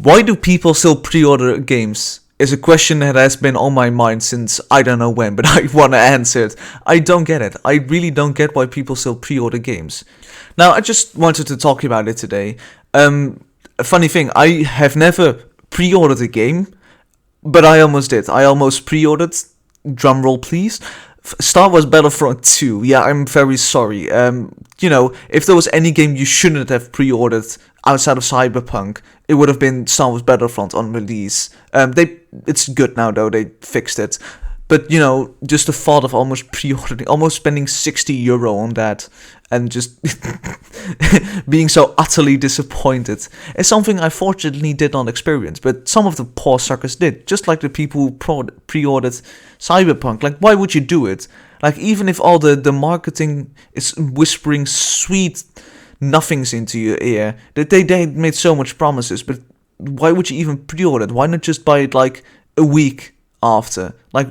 Why do people still pre-order games? Is a question that has been on my mind since I don't know when, but I want to answer it. I don't get it. I really don't get why people still pre-order games. Now, I just wanted to talk about it today. A funny thing, I have never pre-ordered a game, but I almost did. I almost pre-ordered, drumroll please, Star Wars Battlefront 2. Yeah, I'm very sorry. If there was any game you shouldn't have pre-ordered outside of Cyberpunk, it would have been Star Wars Battlefront on release. It's good now though, they fixed it. But, just the thought of almost pre-ordering, almost spending €60 on that, and just being so utterly disappointed is something I fortunately did not experience. But some of the poor suckers did, just like the people who pre-ordered Cyberpunk. Like, why would you do it? Like, even if all the marketing is whispering sweet nothings into your ear, that they made so much promises, but why would you even pre-order it? Why not just buy it like a week after? Like,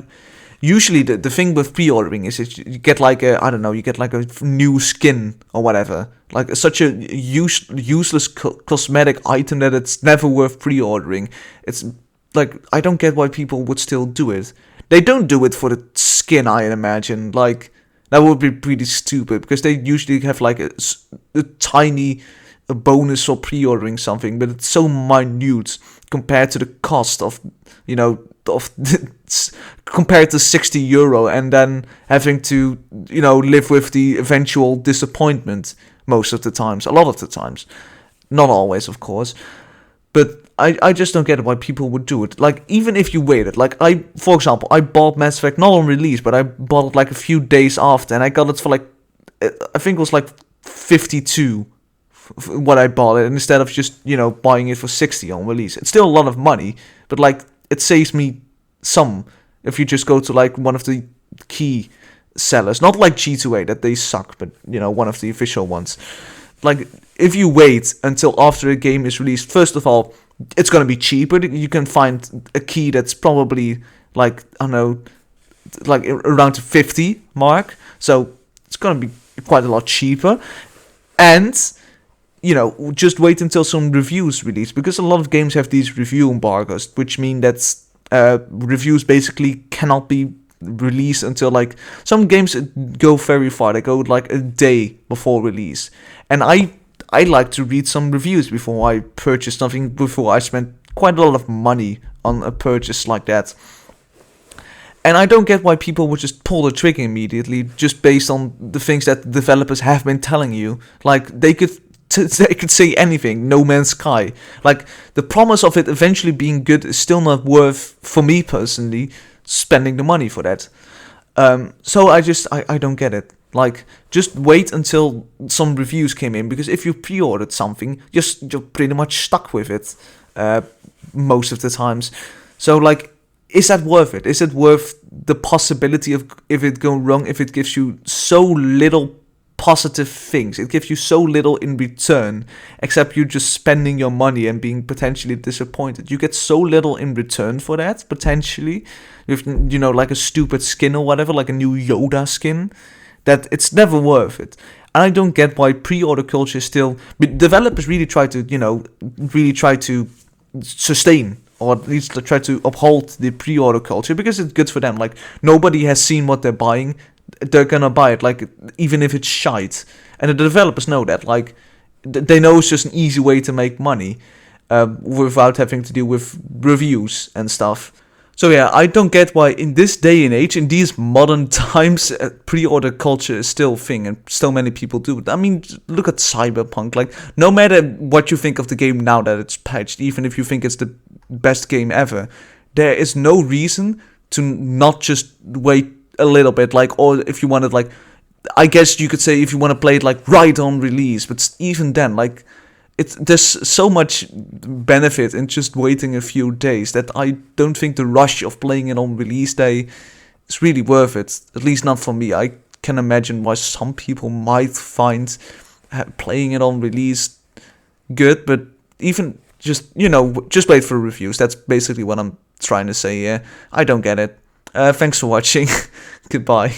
usually the thing with pre-ordering is that you get like you get like a new skin or whatever, like such a useless cosmetic item that it's never worth pre-ordering. It's like, I don't get why people would still do it. They don't do it for the skin, I imagine. Like, that would be pretty stupid, because they usually have like a tiny bonus for pre-ordering something, but it's so minute compared to the cost of, compared to €60, and then having to, live with the eventual disappointment most of the times, a lot of the times. Not always, of course. But I just don't get why people would do it. Like, even if you waited, like, for example, I bought Mass Effect not on release, but I bought it like a few days after, and I got it for like, I think it was like 52 what I bought it, instead of just, buying it for 60 on release. It's still a lot of money, but like, it saves me some if you just go to like one of the key sellers, not like G2A, that they suck, but one of the official ones. Like, if you wait until after a game is released, first of all, it's gonna be cheaper. You can find a key that's probably like, I don't know, like around the 50 mark, so it's gonna be quite a lot cheaper. And just wait until some reviews release, because a lot of games have these review embargoes, which mean that reviews basically cannot be released until, like, some games go very far. They go like a day before release, and I like to read some reviews before I purchase something, before I spend quite a lot of money on a purchase like that. And I don't get why people would just pull the trigger immediately, just based on the things that developers have been telling you. Like, they could say anything, No Man's Sky. Like, the promise of it eventually being good is still not worth, for me personally, spending the money for that. So I don't get it. Like, just wait until some reviews came in, because if you pre-ordered something, you're pretty much stuck with it most of the times. So, like, is that worth it? Is it worth the possibility of, if it goes wrong, if it gives you so little positive things, it gives you so little in return, except you just spending your money and being potentially disappointed. You get so little in return for that, potentially, with, like a stupid skin or whatever, like a new Yoda skin, that it's never worth it. And I don't get why pre-order culture is still, but developers really try to sustain, or at least try to uphold the pre-order culture, because it's good for them. Like, nobody has seen what they're buying, they're gonna buy it, like, even if it's shite. And the developers know that. Like, they know it's just an easy way to make money, without having to deal with reviews and stuff. So yeah, I don't get why in this day and age, in these modern times, pre-order culture is still a thing, and so many people do it. I mean, look at Cyberpunk. Like, no matter what you think of the game now that it's patched, even if you think it's the best game ever, there is no reason to not just wait a little bit. Like, or if you wanted, like, I guess you could say if you want to play it like right on release, but even then, like, there's so much benefit in just waiting a few days that I don't think the rush of playing it on release day is really worth it. At least not for me. I can imagine why some people might find playing it on release good, but even just wait for reviews. That's basically what I'm trying to say here. I don't get it. Thanks for watching. Goodbye.